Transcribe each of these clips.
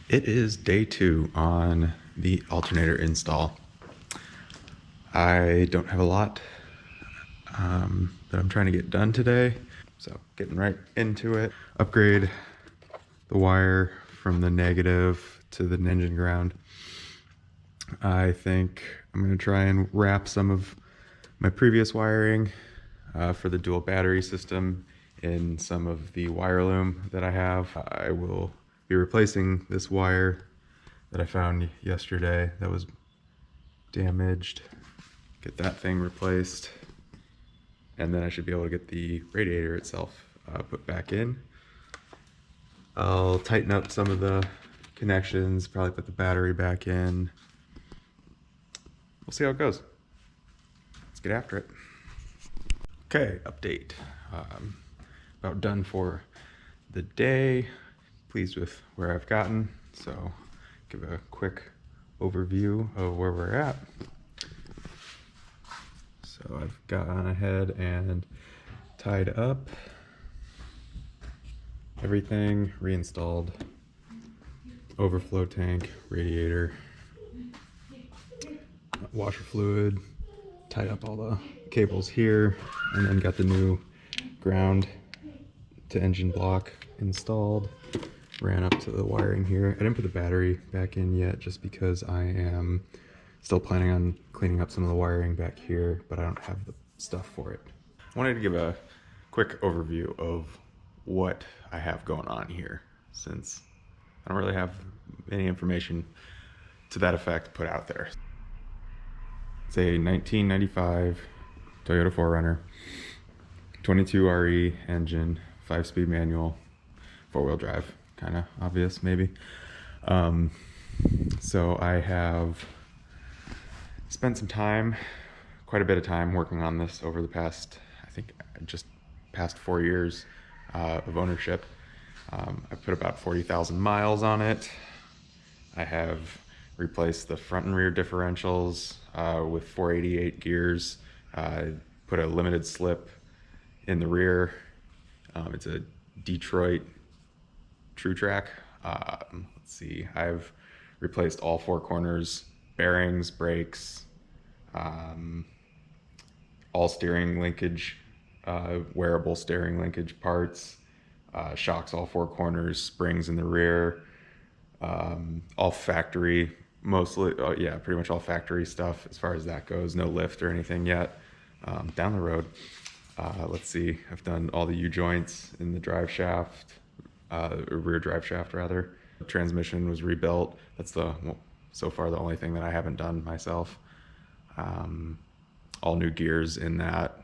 It is day 2 on the alternator install. I don't have a lot that I'm trying to get done today, so getting right into it. Upgrade the wire from the negative to the engine ground. I think I'm going to try and wrap some of my previous wiring for the dual battery system in some of the wire loom that I have. I will be replacing this wire that I found yesterday that was damaged. Get that thing replaced, and then I should be able to get the radiator itself put back in. I'll tighten up some of the connections, probably put the battery back in. We'll see how it goes. Let's get after it. Okay, update. About done for the day. Pleased with where I've gotten, so give a quick overview of where we're at. So I've gone ahead and tied up everything, reinstalled overflow tank, radiator, washer fluid, tied up all the cables here, and then got the new ground to engine block installed. Ran up to the wiring here. I didn't put the battery back in yet just because I am still planning on cleaning up some of the wiring back here, but I don't have the stuff for it. I wanted to give a quick overview of what I have going on here, since I don't really have any information to that effect put out there. It's a 1995 Toyota 4Runner, 22 RE engine, 5-speed manual, 4-wheel drive. Kind of obvious, maybe. So I have spent some time, quite a bit of time, working on this over the past, I think, just past 4 years of ownership. I put about 40,000 miles on it. I have replaced the front and rear differentials with 488 gears. Put a limited slip in the rear. It's a Detroit True Track. Let's see, I've replaced all 4 corners, bearings, brakes, all steering linkage, wearable steering linkage parts, shocks all 4 corners, springs in the rear, all factory, mostly, yeah, pretty much all factory stuff as far as that goes. No lift or anything yet. Down the road, let's see, I've done all the U-joints in the drive shaft, rear drive shaft rather. The transmission was rebuilt. That's so far the only thing that I haven't done myself. All new gears in that.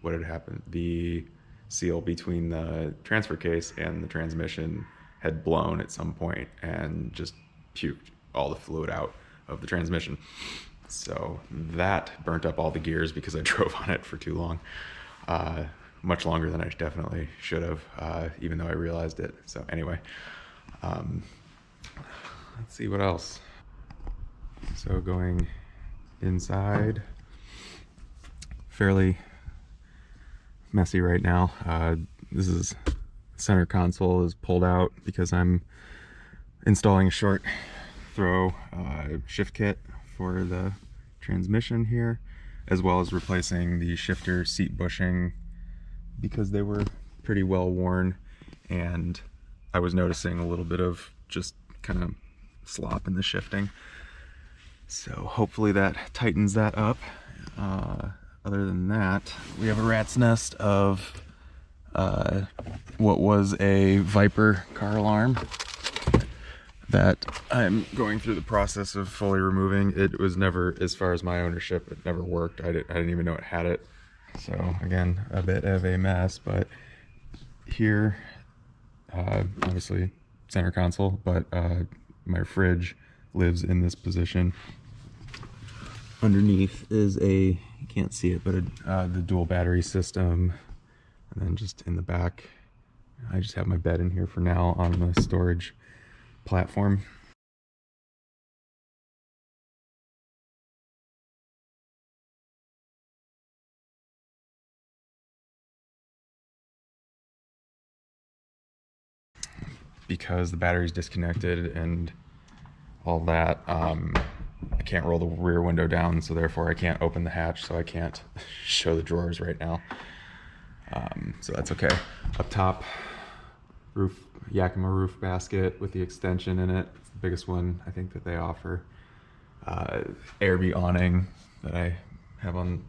What had happened? The seal between the transfer case and the transmission had blown at some point and just puked all the fluid out of the transmission. So that burnt up all the gears because I drove on it for too long. Much longer than I definitely should have, even though I realized it. So anyway, let's see what else. So going inside, fairly messy right now. This is center console is pulled out because I'm installing a short throw shift kit for the transmission here, as well as replacing the shifter seat bushing because they were pretty well worn, and I was noticing a little bit of just kind of slop in the shifting. So hopefully that tightens that up. Other than that, we have a rat's nest of what was a Viper car alarm that I'm going through the process of fully removing. It was never, as far as my ownership, it never worked. I didn't even know it had it. So again, a bit of a mess, but here, obviously center console, but my fridge lives in this position. Underneath is you can't see it, but the dual battery system. And then just in the back, I just have my bed in here for now on the storage platform. because the battery's disconnected and all that, I can't roll the rear window down, so therefore I can't open the hatch, so I can't show the drawers right now. So that's okay. Up top, Yakima roof basket with the extension in it. It's the biggest one I think that they offer. Airby awning that I have on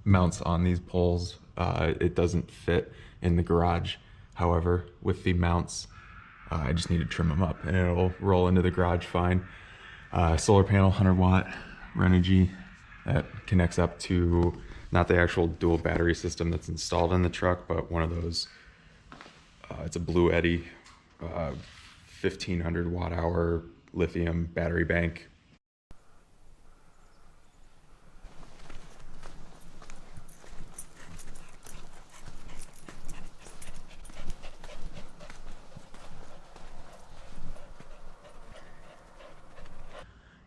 mounts on these poles. It doesn't fit in the garage. However, with the mounts, I just need to trim them up and it'll roll into the garage fine. Solar panel, 100 watt Renogy that connects up to not the actual dual battery system that's installed in the truck, but one of those, it's a Blue Eddy 1500 watt hour lithium battery bank.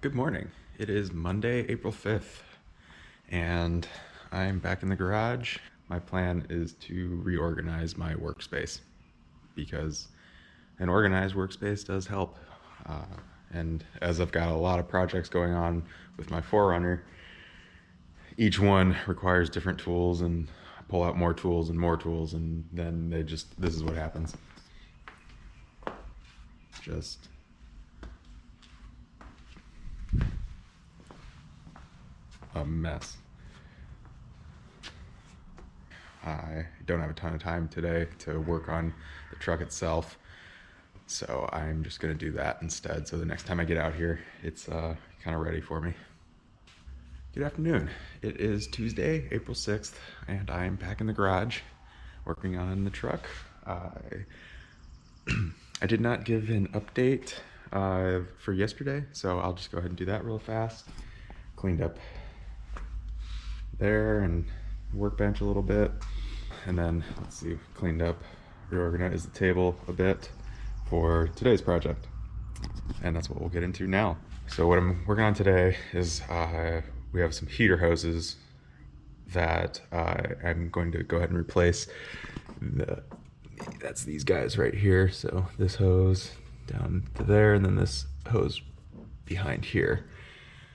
Good morning. It is Monday, April 5th, and I'm back in the garage. My plan is to reorganize my workspace because an organized workspace does help. And as I've got a lot of projects going on with my 4Runner, each one requires different tools, and I pull out more tools, and then this is what happens. Just a mess. I don't have a ton of time today to work on the truck itself, so I'm just gonna do that instead. So the next time I get out here, it's kind of ready for me. Good afternoon. It is Tuesday, April 6th, and I'm back in the garage working on the truck. I did not give an update for yesterday, so I'll just go ahead and do that real fast. Cleaned up there and workbench a little bit, and then let's see, cleaned up, reorganized the table a bit for today's project, and that's what we'll get into now. So what I'm working on today is we have some heater hoses that I'm going to go ahead and replace. That's these guys right here. So this hose down to there, and then this hose behind here.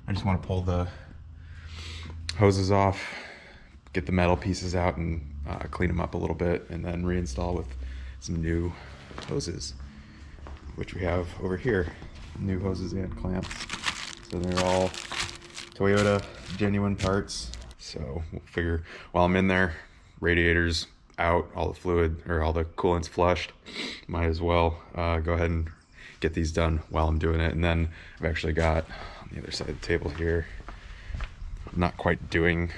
I just want to pull the hoses off, get the metal pieces out, and clean them up a little bit, and then reinstall with some new hoses, which we have over here. New hoses and clamps. So they're all Toyota genuine parts. So we'll figure, while I'm in there, radiator's out, all the fluid or all the coolant's flushed, might as well go ahead and get these done while I'm doing it. And then I've actually got on the other side of the table here, I'm not quite doing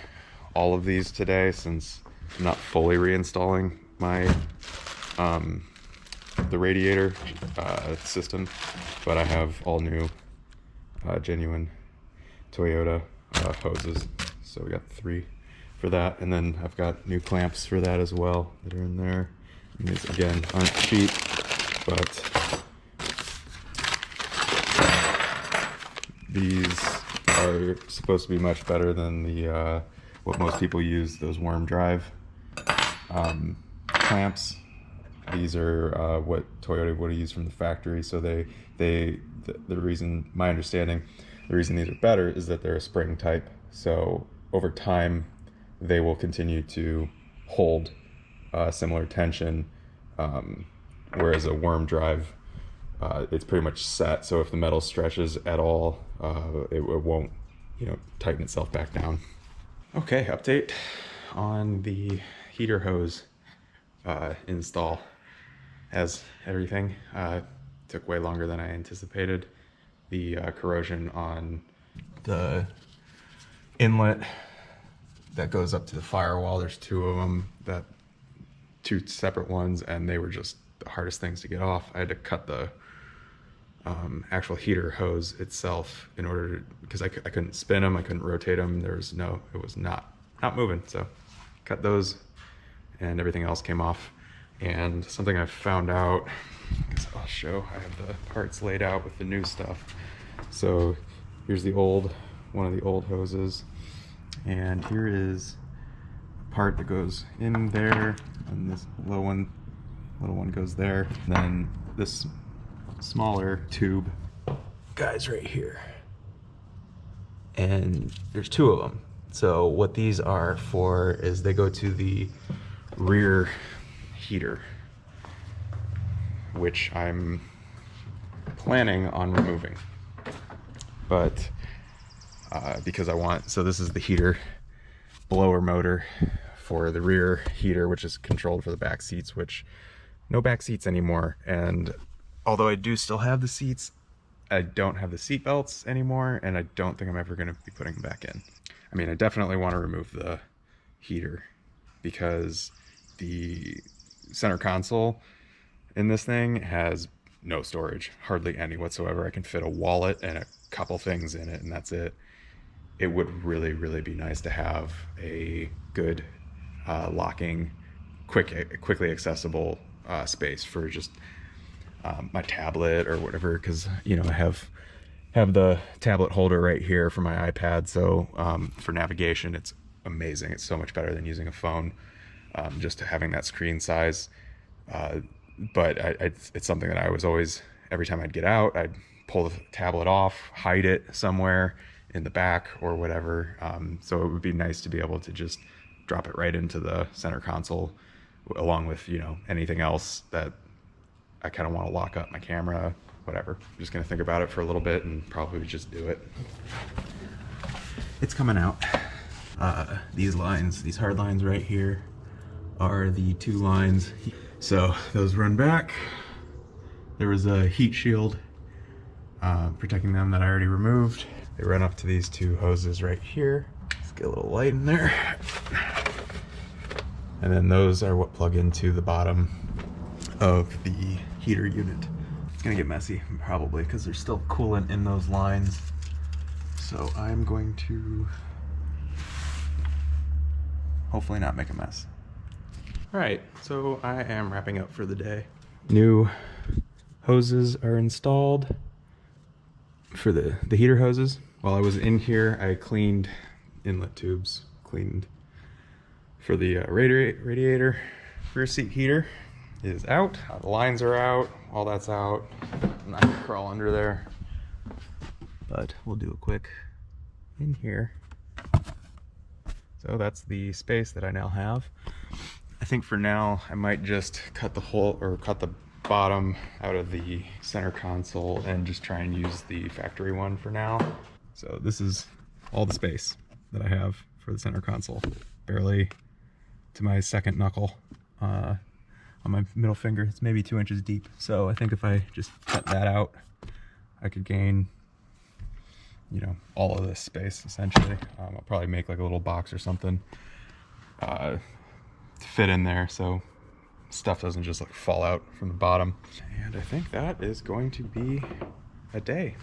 all of these today since I'm not fully reinstalling my the radiator system, but I have all new genuine Toyota hoses. So we got 3 for that, and then I've got new clamps for that as well that are in there. And these again aren't cheap, but these are supposed to be much better than the what most people use, those worm drive clamps. These are what Toyota would have used from the factory. So the reason, my understanding, the reason these are better is that they're a spring type. So over time, they will continue to hold similar tension, whereas a worm drive, it's pretty much set. So if the metal stretches at all, it won't, tighten itself back down. Okay, update on the heater hose install. As everything took way longer than I anticipated. The corrosion on the inlet that goes up to the firewall, there's 2 of them, 2 separate ones, and they were just the hardest things to get off. I had to cut the actual heater hose itself in order to, because I couldn't spin them, I couldn't rotate them. It was not moving. So cut those, and everything else came off. And something I found out, because I'll show, I have the parts laid out with the new stuff. So here's one of the old hoses, and here is a part that goes in there, and this little one goes there. And then this smaller tube guys right here. And there's two of them. So what these are for is they go to the rear heater, which I'm planning on removing. But because I want, so this is the heater blower motor for the rear heater, which is controlled for the back seats, which no back seats anymore. And although I do still have the seats, I don't have the seat belts anymore, and I don't think I'm ever going to be putting them back in. I mean, I definitely want to remove the heater because the center console in this thing has no storage, hardly any whatsoever. I can fit a wallet and a couple things in it, and that's it. It would really, really be nice to have a good locking, quickly accessible space for just my tablet or whatever, because you know I have the tablet holder right here for my iPad, so for navigation it's amazing. It's so much better than using a phone, just having that screen size. But it's something that I was always, every time I'd get out, I'd pull the tablet off, hide it somewhere in the back or whatever. So it would be nice to be able to just drop it right into the center console, along with, you know, anything else that I kind of want to lock up, my camera, whatever. I'm just going to think about it for a little bit and probably just do it. It's coming out. These lines, these hard lines right here are the two lines. So those run back. There was a heat shield protecting them that I already removed. They run up to these two hoses right here. Let's get a little light in there. And then those are what plug into the bottom of the heater unit. It's gonna get messy probably because there's still coolant in those lines. So I'm going to hopefully not make a mess. All right, so I am wrapping up for the day. New hoses are installed for the heater hoses. While I was in here, I cleaned inlet tubes, cleaned for the radiator. Rear seat heater is out. The lines are out, all that's out. I'm not gonna crawl under there, but we'll do a quick in here. So that's the space that I now have. I think for now, I might just cut the hole or cut the bottom out of the center console and just try and use the factory one for now. So this is all the space that I have for the center console. Barely to my second knuckle on my middle finger. It's maybe 2 inches deep. So I think if I just cut that out, I could gain, you know, all of this space essentially. I'll probably make like a little box or something to fit in there so stuff doesn't just like fall out from the bottom. And I think that is going to be a day.